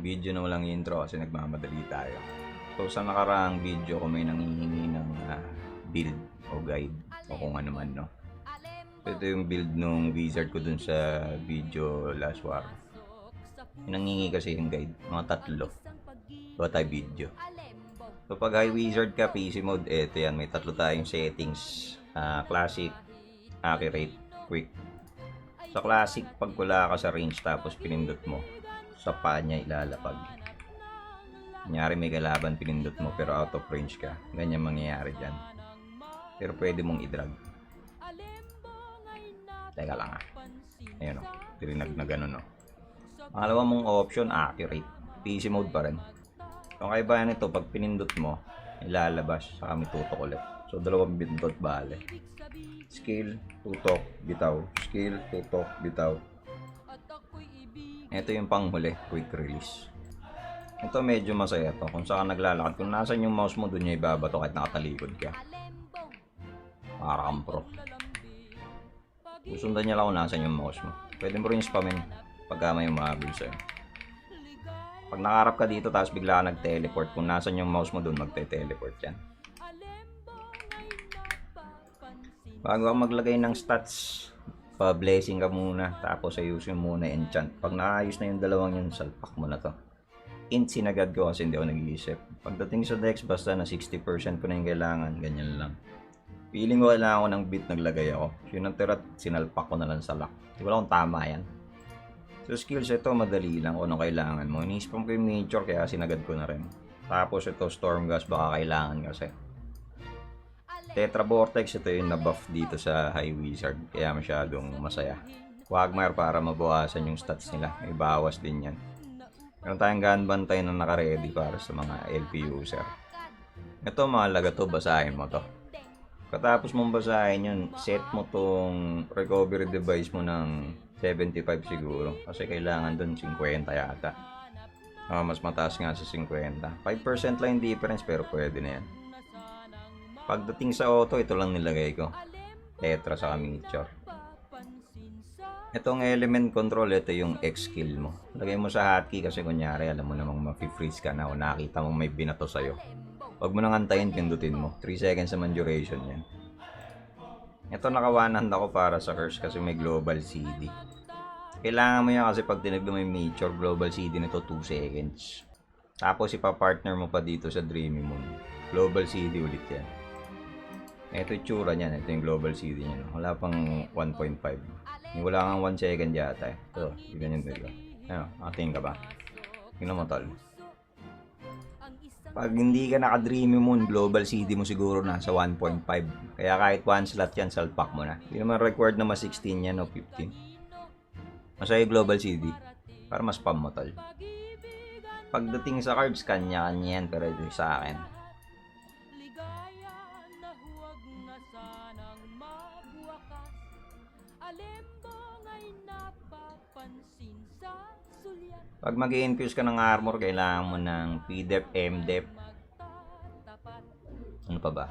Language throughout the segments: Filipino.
Video na walang intro kasi nagmamadali tayo. So sa nakaraang video ko may nanghihingi ng build o guide o kung ano man, no. So, ito yung build nung wizard ko dun sa video last war. Nangingi kasi yung guide, mga tatlo. Bawa tayo video. So pag high wizard ka, PC mode, eto yan, may tatlo tayong settings. Classic, accurate, quick. Sa classic, pag wala ka sa range tapos pinindot mo, sa paa niya ilalapag. Kunyari may kalaban pinindot mo pero out of range ka. Ganyan mangyayari dyan. Pero pwede mong i-drag. Teka lang Ayun o. Tirinag na ganun o. Pangalawa mong option, accurate. PC mode pa rin. Kung kaibahan nito, pag pinindot mo, ilalabas. Saka may tutok ulit. So, dalawang pindot bale. Skill, tutok, bitaw. Skill, tutok, bitaw. Ito yung panghuli, quick release. Ito medyo masaya to. Kung saan naglalakad, kung nasan yung mouse mo, dun niya ibabato kahit nakatalikod ka. Para kang pro. Susundan niya lang kung nasan yung mouse mo. Pwede mo rin spamin pagka may umahabol sa'yo. Pag nakaharap ka dito, tapos bigla ka nag-teleport, kung nasan yung mouse mo dun, magte-teleport yan. Bago ka maglagay ng stats, pa-blessing ka muna, tapos ayusin muna enchant. Pag naayos na yung dalawang yun, salpak mo na to. Int sinagad ko kasi hindi ako nag-iisip. Pagdating sa dex, basta na 60% ko na yung kailangan, ganyan lang. Feeling ko kailangan ko ng bit, naglagay ako. Yun ang tirat, sinalpak ko na lang sa lock. Di ba kung tama yan? So skills, ito madali lang kung anong kailangan mo. Ini-spam ko yung nature kaya sinagad ko na rin. Tapos ito, storm gas, baka kailangan kasi. Tetra Vortex, ito yung na-buff dito sa High Wizard, kaya masyadong masaya. Quagmire para mabawasan yung stats nila, may bawas din yan. Meron tayong gunbantay na naka-ready para sa mga LP user. Ito mahalaga to, basahin mo to. Katapos mong basahin yun, set mo tong recovery device mo ng 75 siguro, kasi kailangan dun 50 yata. Mas mataas nga sa 50. 5% lang yung difference pero pwede na yan. Pagdating sa auto, ito lang nilagay ko. Tetra sa miniature. Itong element control, ito yung X skill mo. Lagay mo sa hotkey kasi kunyari, alam mo namang ma-freeze ka na o nakita mong may binato sa'yo. Huwag mo nang antayin, pindutin mo. 3 seconds naman duration yan. Ito nakawanan ako para sa curse kasi may global CD. Kailangan mo yan kasi pag tinagdo mo yung miniature, global CD nito 2 seconds. Tapos ipa-partner mo pa dito sa Dreamy Moon. Global CD ulit yan. Ito yung tsura niyan. Ito yung global CD niya. Wala pang 1.5. Wala kang 1 second yata eh. Ito, ganyan dito. Ano, nakatingin ka ba? Tingnan mo tol. Pag hindi ka naka-Dreamy Moon, global CD mo siguro nasa 1.5. Kaya kahit 1 slot yan, salpak mo na. Hindi naman required na mas 16 yan o 15. Masaya global CD. Para mas spam mo tol. Pagdating sa cards, kanya-kanya yan. Pero ito sa akin. Pag mag-infuse ka ng armor, kailangan mo ng PDEP, MDEP. Ano pa ba?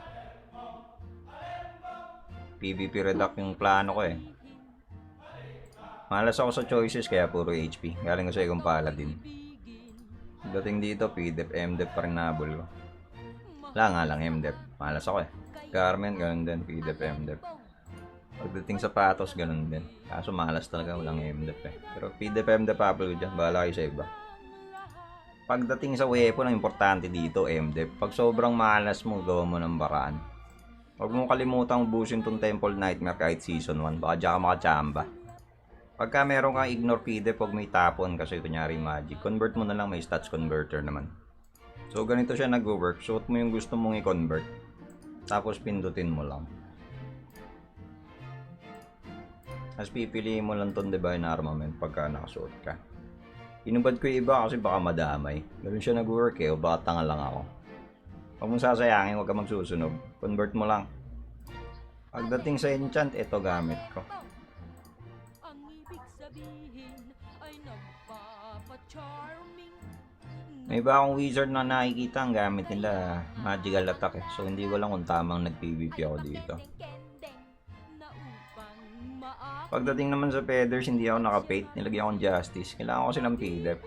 PvP reduct yung plano ko eh. Malas ako sa choices kaya puro HP. Galing ko sa ikong paladin. Dating dito, PDEP, MDEP pa rin nabol ko. Wala nga lang, MDEP. Malas ako eh. Garment, ganun din. PDEP, MDEP. Pagdating sa patos, ganun din. Kaso malas talaga, walang MDEP eh. Pero PDEP, MDEP apple ko dyan. Bahala kayo sa iba. Pagdating sa weapon, ang importante dito, MDEP. Pag sobrang malas mo, gawa mo ng baraan. Huwag mong kalimutang ubusin tong Temple Nightmare kahit Season 1. Baka dyan ka makachamba. Pagka meron kang ignore PDEP, huwag may tapon kasi kunyari magic. Convert mo na lang, may stats converter naman. So ganito siya nag-work. Suot mo yung gusto mong i-convert. Tapos pindutin mo lang. Tapos pipiliin mo lang itong divine armament pagka nakasuot ka. Inubad ko yung iba kasi baka madamay. Ganun siya nag-work eh, o baka tanga lang ako. Huwag mong sasayangin, huwag ka magsusunog. Convert mo lang. Pagdating sa enchant, ito gamit ko. May iba akong wizard na nakikita ang gamit nila magical attack eh. So hindi ko lang kung tamang nag-PvP ako dito. Pagdating naman sa feathers, hindi ako naka-paint. Nilagyan akong justice. Kailangan ko silang PDEP.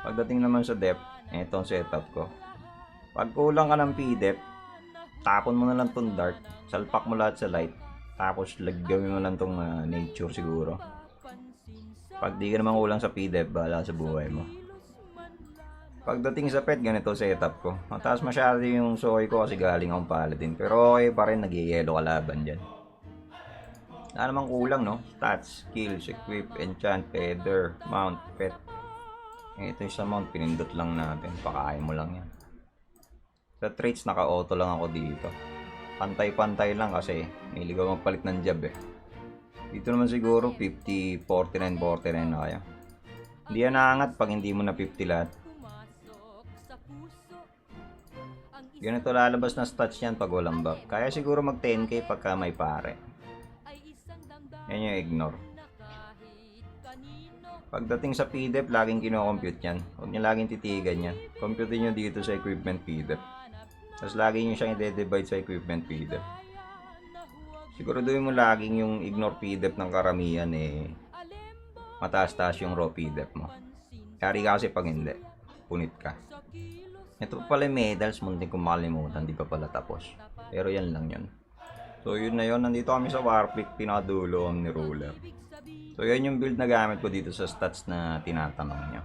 Pagdating naman sa depth, ito ang setup ko. Pag kulang ka ng P-depth, tapon mo na lang tong dark, salpak mo lahat sa light, tapos gawin mo lang tong nature siguro. Pag di ka naman kulang sa P-depth, bahala sa buhay mo. Pagdating sa pet, ganito setup ko. Mataas masyado yung soy ko kasi galing akong paladin. Pero okay pa rin, nag-yellow kalaban dyan. Wala namang kulang, no? Stats, skills, equip, enchant, feather, mount, pet. Ito yung sa mount, pinindot lang natin. Pakain mo lang yan. Sa traits, naka-auto lang ako dito. Pantay-pantay lang kasi may ligaw magpalit ng job eh. Dito naman siguro 50, 49, 49 na kaya. Hindi yan naangat pag hindi mo na 50 lahat. Ganito lalabas na stats yan pag walang buff. Kaya siguro mag 10k pagka may pare. Yan yung ignore. Pagdating sa PDEP, laging kino-compute yan. Huwag nyo laging titigan yan. Compute nyo dito sa equipment PDEP. Tapos lagi nyo siyang i-divide sa equipment PDEP. Siguraduhin mo laging yung ignore PDEP ng karamihan eh mataas-taas yung raw PDEP mo. Kari ka kasi pag hindi, punit ka. Ito pa pala yung medals, muntik kong makalimutan, di pa pala tapos. Pero yan lang yun. So yun na yun, nandito kami sa Warpick, pinakadulo ang ni Ruler. So yan yung build na gamit ko dito sa stats na tinatanong nyo.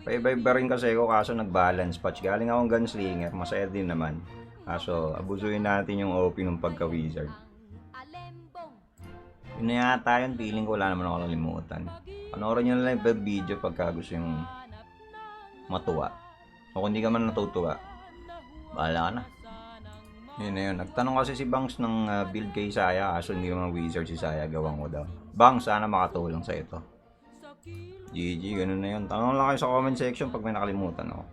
Paiba-iba rin kasi ako kaso nag-balance patch. Galing akong gunslinger, masaya din naman. Kaso abusuin natin yung OP ng pagka-wizard. Yun na yata yun, feeling ko wala naman ako nalimutan. Panoorin nyo na lang yung video pagka gusto yung matuwa. O kung hindi ka man natutuwa, bahala ka na. Yun na yun. Nagtanong kasi si Bangs ng build kay Saya, kaso hindi naman wizard si Saya, gawang ko daw. Bangs, sana makatulong sa ito. GG, ganun na yun. Tanong lang kayo sa comment section pag may nakalimutan ako.